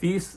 30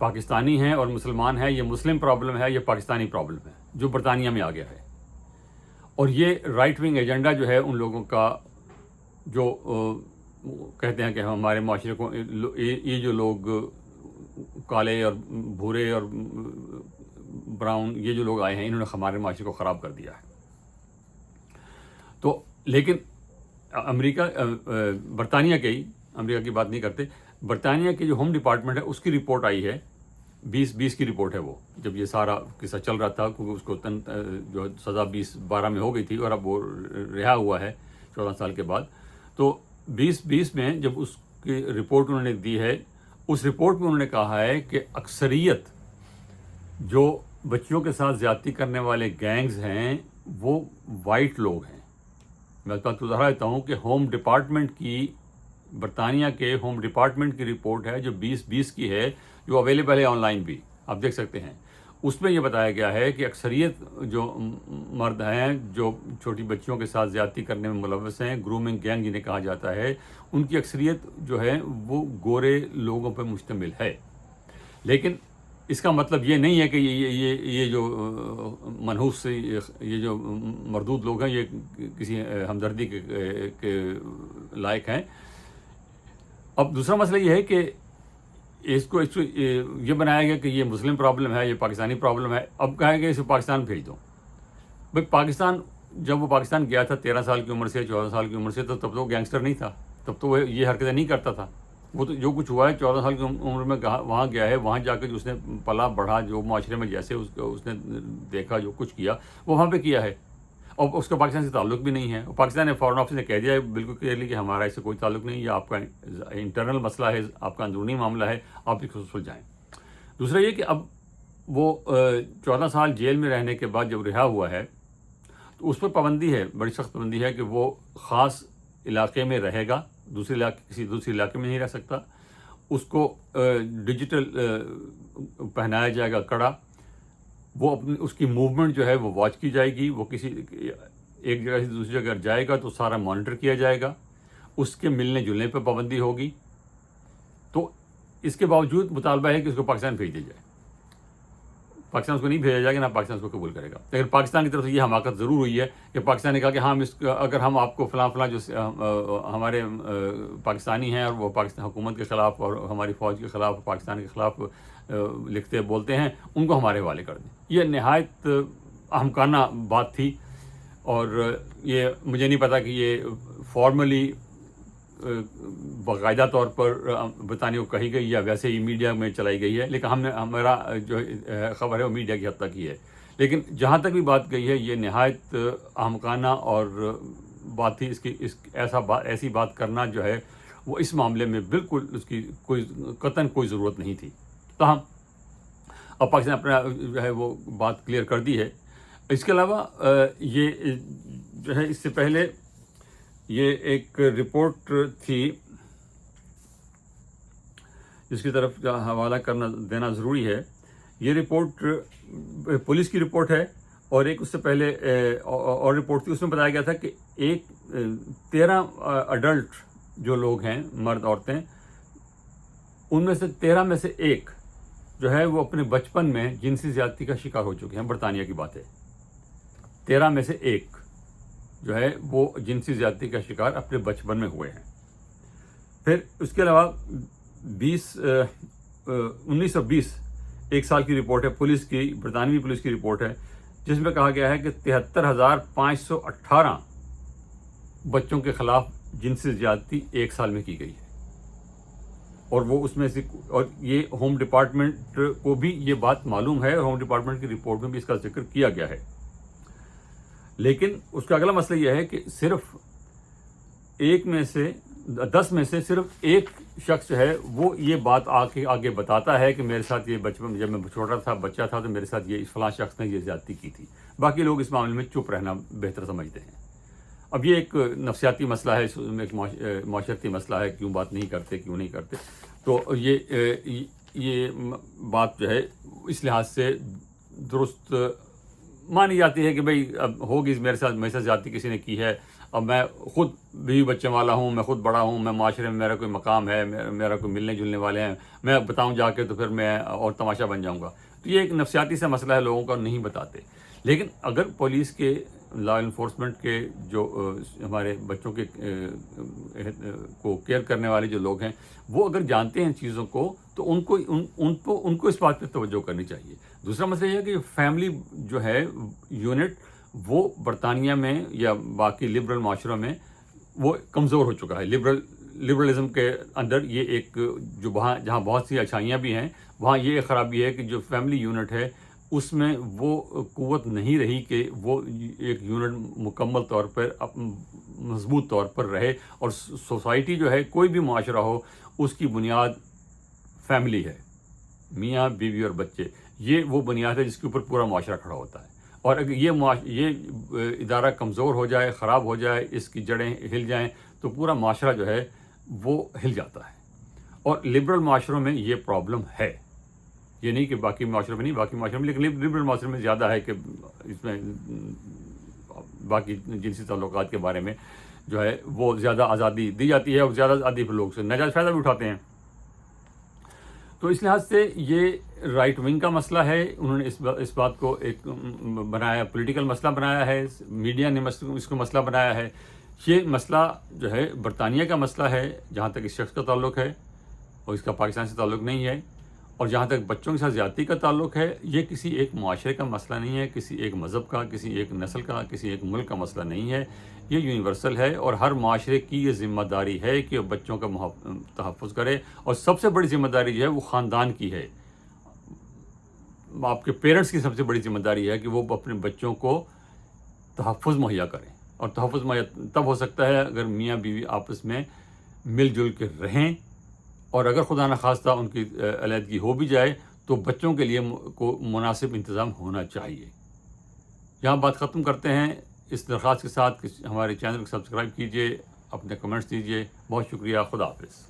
پاکستانی ہیں اور مسلمان ہیں، یہ مسلم پرابلم ہے، یہ پاکستانی پرابلم ہے جو برطانیہ میں آ گیا ہے. اور یہ رائٹ ونگ ایجنڈا جو ہے ان لوگوں کا جو کہتے ہیں کہ ہمارے معاشرے کو یہ جو لوگ کالے اور بھورے اور براؤن یہ جو لوگ آئے ہیں، انہوں نے ہمارے معاشرے کو خراب کر دیا ہے. تو لیکن برطانیہ امریکہ کی بات نہیں کرتے، برطانیہ کے جو ہوم ڈپارٹمنٹ ہے اس کی رپورٹ آئی ہے، 2020 کی رپورٹ ہے وہ، جب یہ سارا قصہ چل رہا تھا، کیونکہ اس کو جو سزا 2012 میں ہو گئی تھی اور اب وہ رہا ہوا ہے 14 سال کے بعد. تو 2020 میں جب اس کی رپورٹ انہوں نے دی ہے، اس رپورٹ میں انہوں نے کہا ہے کہ اکثریت جو بچیوں کے ساتھ زیادتی کرنے والے گینگز ہیں وہ وائٹ لوگ ہیں. میں بات دہرا دیتا ہوں کہ ہوم ڈپارٹمنٹ کی، برطانیہ کے ہوم ڈپارٹمنٹ کی رپورٹ ہے جو 2020 کی ہے، جو اویلیبل ہے آن لائن بھی، آپ دیکھ سکتے ہیں. اس میں یہ بتایا گیا ہے کہ اکثریت جو مرد ہیں جو چھوٹی بچیوں کے ساتھ زیادتی کرنے میں ملوث ہیں، گرومنگ گینگ جنہیں کہا جاتا ہے، ان کی اکثریت جو ہے وہ گورے لوگوں پر مشتمل ہے. لیکن اس کا مطلب یہ نہیں ہے کہ یہ جو منحوس سے یہ جو مردود لوگ ہیں یہ کسی ہمدردی کے لائق ہیں. اب دوسرا مسئلہ یہ ہے کہ اس کو یہ بنایا گیا کہ یہ مسلم پرابلم ہے، یہ پاکستانی پرابلم ہے. اب کہا گیا اسے پاکستان بھیج دو. بھائی پاکستان، جب وہ پاکستان گیا تھا 13 سال کی عمر سے، 14 سال کی عمر سے، تو تب تو وہ گینگسٹر نہیں تھا، تب تو وہ یہ حرکتیں نہیں کرتا تھا. وہ تو جو کچھ ہوا ہے 14 سال کی عمر میں وہاں گیا ہے، وہاں جا کے جو اس نے پلا بڑھا، جو معاشرے میں جیسے اس نے دیکھا، جو کچھ کیا وہ وہاں پہ کیا ہے. اور اس کا پاکستان سے تعلق بھی نہیں ہے. اور پاکستان نے فارن آفس نے کہہ دیا ہے بالکل کلیئرلی کہ ہمارا اس سے کوئی تعلق نہیں، یہ آپ کا انٹرنل مسئلہ ہے، آپ کا اندرونی معاملہ ہے، آپ اس کو سلجھائیں. دوسرا یہ کہ اب وہ 14 سال جیل میں رہنے کے بعد جب رہا ہوا ہے تو اس پر پابندی ہے، بڑی سخت پابندی ہے کہ وہ خاص علاقے میں رہے گا، کسی دوسرے علاقے میں نہیں رہ سکتا. اس کو ڈیجیٹل پہنایا جائے گا کڑا. وہ اس کی موومنٹ جو ہے وہ واچ کی جائے گی. وہ کسی ایک جگہ سے دوسری جگہ جائے گا تو سارا مانیٹر کیا جائے گا. اس کے ملنے جلنے پہ پابندی ہوگی. تو اس کے باوجود مطالبہ ہے کہ اس کو پاکستان بھیج دیا جائے. پاکستان اس کو نہیں بھیجا جائے گا، نہ پاکستان اس کو قبول کرے گا. لیکن پاکستان کی طرف سے یہ حماقت ضرور ہوئی ہے کہ پاکستان نے کہا کہ ہم اگر ہم آپ کو فلاں جو ہمارے پاکستانی ہیں اور وہ پاکستان حکومت کے خلاف اور ہماری فوج کے خلاف، پاکستان کے خلاف لکھتے بولتے ہیں، ان کو ہمارے حوالے کر دیں. یہ نہایت احمقانہ بات تھی. اور یہ مجھے نہیں پتا کہ یہ فارملی باقاعدہ طور پر برطانیہ کو کہی گئی یا ویسے ہی میڈیا میں چلائی گئی ہے، لیکن ہمارا جو خبر ہے وہ میڈیا کی حد تک ہی ہے. لیکن جہاں تک بھی بات گئی ہے یہ نہایت احمقانہ اور بات تھی. ایسی بات کرنا جو ہے وہ اس معاملے میں بالکل اس کی قطعاً کوئی ضرورت نہیں تھی. تاہم اب پاکستان اپنا جو ہے وہ بات کلیئر کر دی ہے. اس کے علاوہ یہ جو ہے اس سے پہلے یہ ایک رپورٹ تھی جس کی طرف حوالہ دینا ضروری ہے. یہ رپورٹ پولیس کی رپورٹ ہے اور ایک اس سے پہلے اور رپورٹ تھی. اس میں بتایا گیا تھا کہ 13 اڈلٹ جو لوگ ہیں، مرد عورتیں، ان میں سے 13 میں سے ایک جو ہے وہ اپنے بچپن میں جنسی زیادتی کا شکار ہو چکے ہیں. برطانیہ کی بات ہے. 13 میں سے ایک جو ہے وہ جنسی زیادتی کا شکار اپنے بچپن میں ہوئے ہیں. پھر اس کے علاوہ 1920 ایک سال کی رپورٹ ہے پولیس کی، برطانوی پولیس کی رپورٹ ہے، جس میں کہا گیا ہے کہ 73,518 بچوں کے خلاف جنسی زیادتی ایک سال میں کی گئی ہے. اور وہ اس میں سے، اور یہ ہوم ڈپارٹمنٹ کو بھی یہ بات معلوم ہے اور ہوم ڈپارٹمنٹ کی رپورٹ میں بھی اس کا ذکر کیا گیا ہے. لیکن اس کا اگلا مسئلہ یہ ہے کہ صرف 10 میں سے صرف ایک شخص ہے وہ یہ بات آگے بتاتا ہے کہ میرے ساتھ یہ بچپن جب میں چھوٹا بچہ تھا تو میرے ساتھ یہ فلاں شخص نے یہ زیادتی کی تھی. باقی لوگ اس معاملے میں چپ رہنا بہتر سمجھتے ہیں. اب یہ ایک نفسیاتی مسئلہ ہے، ایک معاشرتی مسئلہ ہے، کیوں بات نہیں کرتے، کیوں نہیں کرتے. تو یہ بات جو ہے اس لحاظ سے درست مانی جاتی ہے کہ بھئی اب ہوگی میرے ساتھ زیادتی کسی نے کی ہے، اب میں خود بیوی بچے والا ہوں، میں خود بڑا ہوں، میں معاشرے میں میرا کوئی مقام ہے، میرا کوئی ملنے جلنے والے ہیں، میں بتاؤں جا کے تو پھر میں اور تماشا بن جاؤں گا. تو یہ ایک نفسیاتی سا مسئلہ ہے، لوگوں کا نہیں بتاتے. لیکن اگر پولیس کے، لا انفورسمنٹ کے جو ہمارے بچوں کے کو کیئر کرنے والے جو لوگ ہیں، وہ اگر جانتے ہیں ان چیزوں کو، تو ان کو اس بات پہ توجہ کرنی چاہیے. دوسرا مسئلہ یہ ہے کہ فیملی جو ہے یونٹ، وہ برطانیہ میں یا باقی لبرل معاشروں میں وہ کمزور ہو چکا ہے. لبرلزم کے اندر یہ ایک جو جہاں بہت سی اچھائیاں بھی ہیں، وہاں یہ ایک خرابی ہے کہ جو فیملی یونٹ ہے اس میں وہ قوت نہیں رہی کہ وہ ایک یونٹ مکمل طور پر مضبوط طور پر رہے. اور سوسائٹی جو ہے، کوئی بھی معاشرہ ہو، اس کی بنیاد فیملی ہے، میاں بیوی اور بچے. یہ وہ بنیاد ہے جس کے اوپر پورا معاشرہ کھڑا ہوتا ہے. اور اگر یہ ادارہ کمزور ہو جائے، خراب ہو جائے، اس کی جڑیں ہل جائیں، تو پورا معاشرہ جو ہے وہ ہل جاتا ہے. اور لبرل معاشروں میں یہ پرابلم ہے. یہ نہیں کہ باقی معاشروں میں نہیں، باقی معاشروں میں، لیکن لبرل معاشروں میں زیادہ ہے کہ اس میں باقی جنسی تعلقات کے بارے میں جو ہے وہ زیادہ آزادی دی جاتی ہے، اور زیادہ آزادی پر لوگ سے ناجائز فائدہ بھی اٹھاتے ہیں. تو اس لحاظ سے یہ رائٹ ونگ کا مسئلہ ہے. انہوں نے اس بات کو ایک بنایا، پولیٹیکل مسئلہ بنایا ہے، میڈیا نے اس کو مسئلہ بنایا ہے. یہ مسئلہ جو ہے برطانیہ کا مسئلہ ہے جہاں تک اس شخص کا تعلق ہے، اور اس کا پاکستان سے تعلق نہیں ہے. اور جہاں تک بچوں کے ساتھ زیادتی کا تعلق ہے، یہ کسی ایک معاشرے کا مسئلہ نہیں ہے، کسی ایک مذہب کا، کسی ایک نسل کا، کسی ایک ملک کا مسئلہ نہیں ہے. یہ یونیورسل ہے، اور ہر معاشرے کی یہ ذمہ داری ہے کہ وہ بچوں کا تحفظ کرے. اور سب سے بڑی ذمہ داری جو ہے وہ خاندان کی ہے. آپ کے پیرنٹس کی سب سے بڑی ذمہ داری ہے کہ وہ اپنے بچوں کو تحفظ مہیا کریں. اور تحفظ مہیا تب ہو سکتا ہے اگر میاں بیوی آپس میں مل جل کے رہیں. اور اگر خدا نخواستہ ان کی علیحدگی ہو بھی جائے، تو بچوں کے لیے کو مناسب انتظام ہونا چاہیے. یہاں بات ختم کرتے ہیں اس درخواست کے ساتھ کہ ہمارے چینل کو سبسکرائب کیجیے، اپنے کمنٹس دیجیے. بہت شکریہ. خدا حافظ.